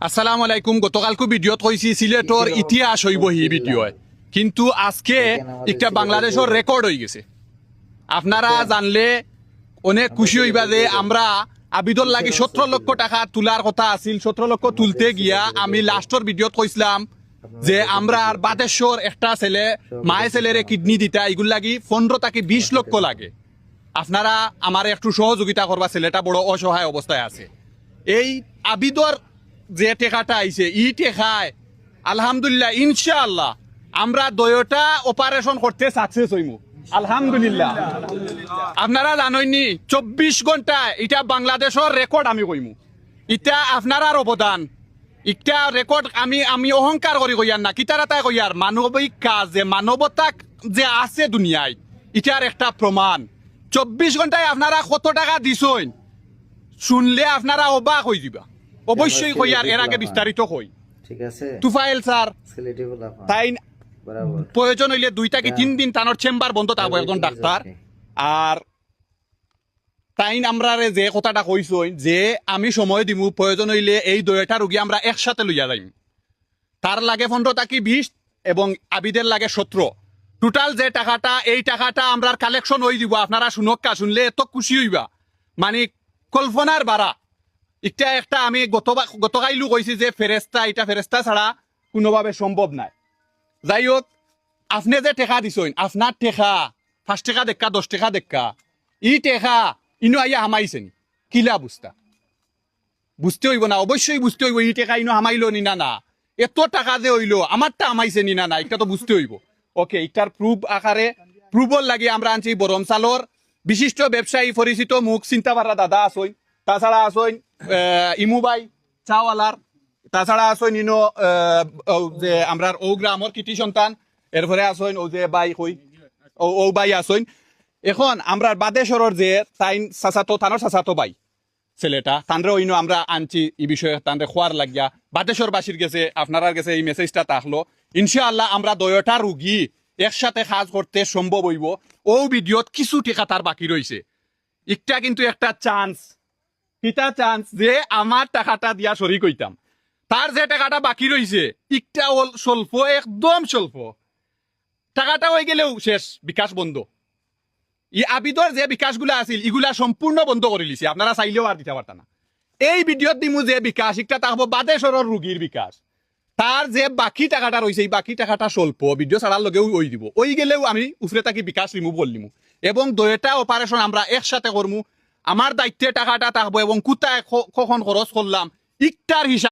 আসসালামু আলাইকুম। গতকালকে ভিডিওত কইছি সিলেটর ইতিহাস হইব হি ভিডিও, কিন্তু আজকে একটা বাংলাদেশের রেকর্ড হয়ে গেছে। আপনারা জানলে অনেক খুশি হইবা যে আমরা আবিদর লাগি 17 লক্ষ টাকা তোলার কথা আছিল। 17 লক্ষ তুলতে গিয়া আমি লাস্টর ভিডিওত কইছিলাম যে আমরা আর বাদেশ্বর একটা ছেলে মায়ে ছেলেরে কিডনি দিতা, এগুলো লাগি 15 থেকে 20 লক্ষ লাগে। আপনারা আমার একটু সহযোগিতা করবা, ছেলেটা বড় অসহায় অবস্থায় আছে। এই আবিদর যে টেকাটা আইছে ই টেকায় আলহামদুলিল্লাহ ইনশাআল্লাহ আমরা দয়টা অপারেশন করতে সাকসেস হইমু আলহামদুলিল্লাহ। আপনারা জানেননি 24 ঘন্টা এটা বাংলাদেশের রেকর্ড আমি কইমু। এটা আপনার অবদান, এটা রেকর্ড আমি অহংকার করি কইয়ার না, কিতারা তাই কইয়ার মানবিক কাজ যে মানবতা যে আছে দুনিয়ায় এটার একটা প্রমাণ। 24 ঘন্টায় আপনারা কত টাকা দিছেন শুনলে আপনারা অবাক হয়ে যাবা। অবশ্যই কইয়ার এর আগে বিস্তারিত কই। ঠিক আছে তুফাইল স্যার সিলেটি বলাফা তাই বরাবর প্রয়োজন হইলে 2 থেকে 3 দিন তানোর চেম্বার বন্ধ থাকবো একজন ডাক্তার। আর তাই আমরা যে কথাটা কইছই যে আমি সময় দিমু, প্রয়োজন হইলে এই দয়টা রোগী আমরা একসাথে লইয়া যাইম। তার লাগে 15 থেকে 20 এবং আবিদের লাগে 17। টোটাল যে টাকাটা এই টাকাটা আমরা কালেকশন হয়ে দিব। আপনারা শুনক্কা, শুনলে এত খুশি হইবা মানে কল্পনার বাড়া। এটা একটা আমি গতকাইলু কইছি যে ফেরেস্তা, এটা ফেরেস্তা ছাড়া কোনোভাবে সম্ভব নাই। যাই হোক, আপনি যে টেকা দিছেন আপনার টেকা 5 টাকা দেখা 10 টাকা দেখা ই টেকা ইনো আইয়া হামাইছেন কিলা বুঝতা বুঝতে হইব না, অবশ্যই বুঝতে হইব ই টেকা ইনো হামাইলো নি না না, এত টাকা যে হইলো আমারটা হামাইছে নি না না, এটা তো বুঝতে হইব। ওকে, এটার প্রুফ আকারে প্রুফর লাগে আমরা আনছি বরমসালর বিশিষ্ট ব্যবসায়ী পরিচিত মুখ চিন্তা পারা দাদা আসইন, তাছাড়া আসইন ইমুবাই চাওয়ালার, তাছাড়া আসইন ইনো যে আমরা ও গ্রামর কৃতি সন্তান, এরপরে আসইন ও যে বাই কই ও বাই আসইন। এখন আমরা বাদেশ্বরের যে তাইন চাচাতো থানোর চাচাতো বাই ছেলেটা তানরে ওইনো আমরা আনছি এই বিষয়ে তানরে খোয়ার লাগিয়া বাদেশ্বর বাসীর গেছে আপনারা গেছে এই মেসেজটা তাহলো। ইনশাআল্লাহ আমরা দয়টা রুগী একসাথে কাজ করতে সম্ভব হইব। ও ভিডিওত কিছু টেকা তার বাকি রয়েছে, একটা কিন্তু একটা চান্স, কিতা চান্স যে আমার টাকাটা দিয়া শরিক হইতাম। তার যে টাকাটা বাকি রয়েছে একটা স্বল্প, একদম স্বল্প টাকাটা হয়ে গেলেও শেষ, বিকাশ বন্ধ। ই আবিদর যে বিকাশগুলা আছিল ইগুলা সম্পূর্ণ বন্ধ করে লিছে, আপনারা চাইলেও আর দিতে পারতা না। এই ভিডিওত দিমু যে বিকাশ একটা থাকবো বাদেশ্বরের রুগীর বিকাশ, তার যে বাকি টাকাটা রয়েছে এই বাকি টাকাটা স্বল্প, ভিডিও ছাড়ার লগেও ওই দিব, ওই গেলেও আমি উফরে থাকি বিকাশ রিমুভ করলিমু এবং দয়টা অপারেশন আমরা একসাথে করমু। আমার দায়িত্বে টাকাটা থাকবো এবং কোথায় কখন খরচ করলাম ইকটার হিসাব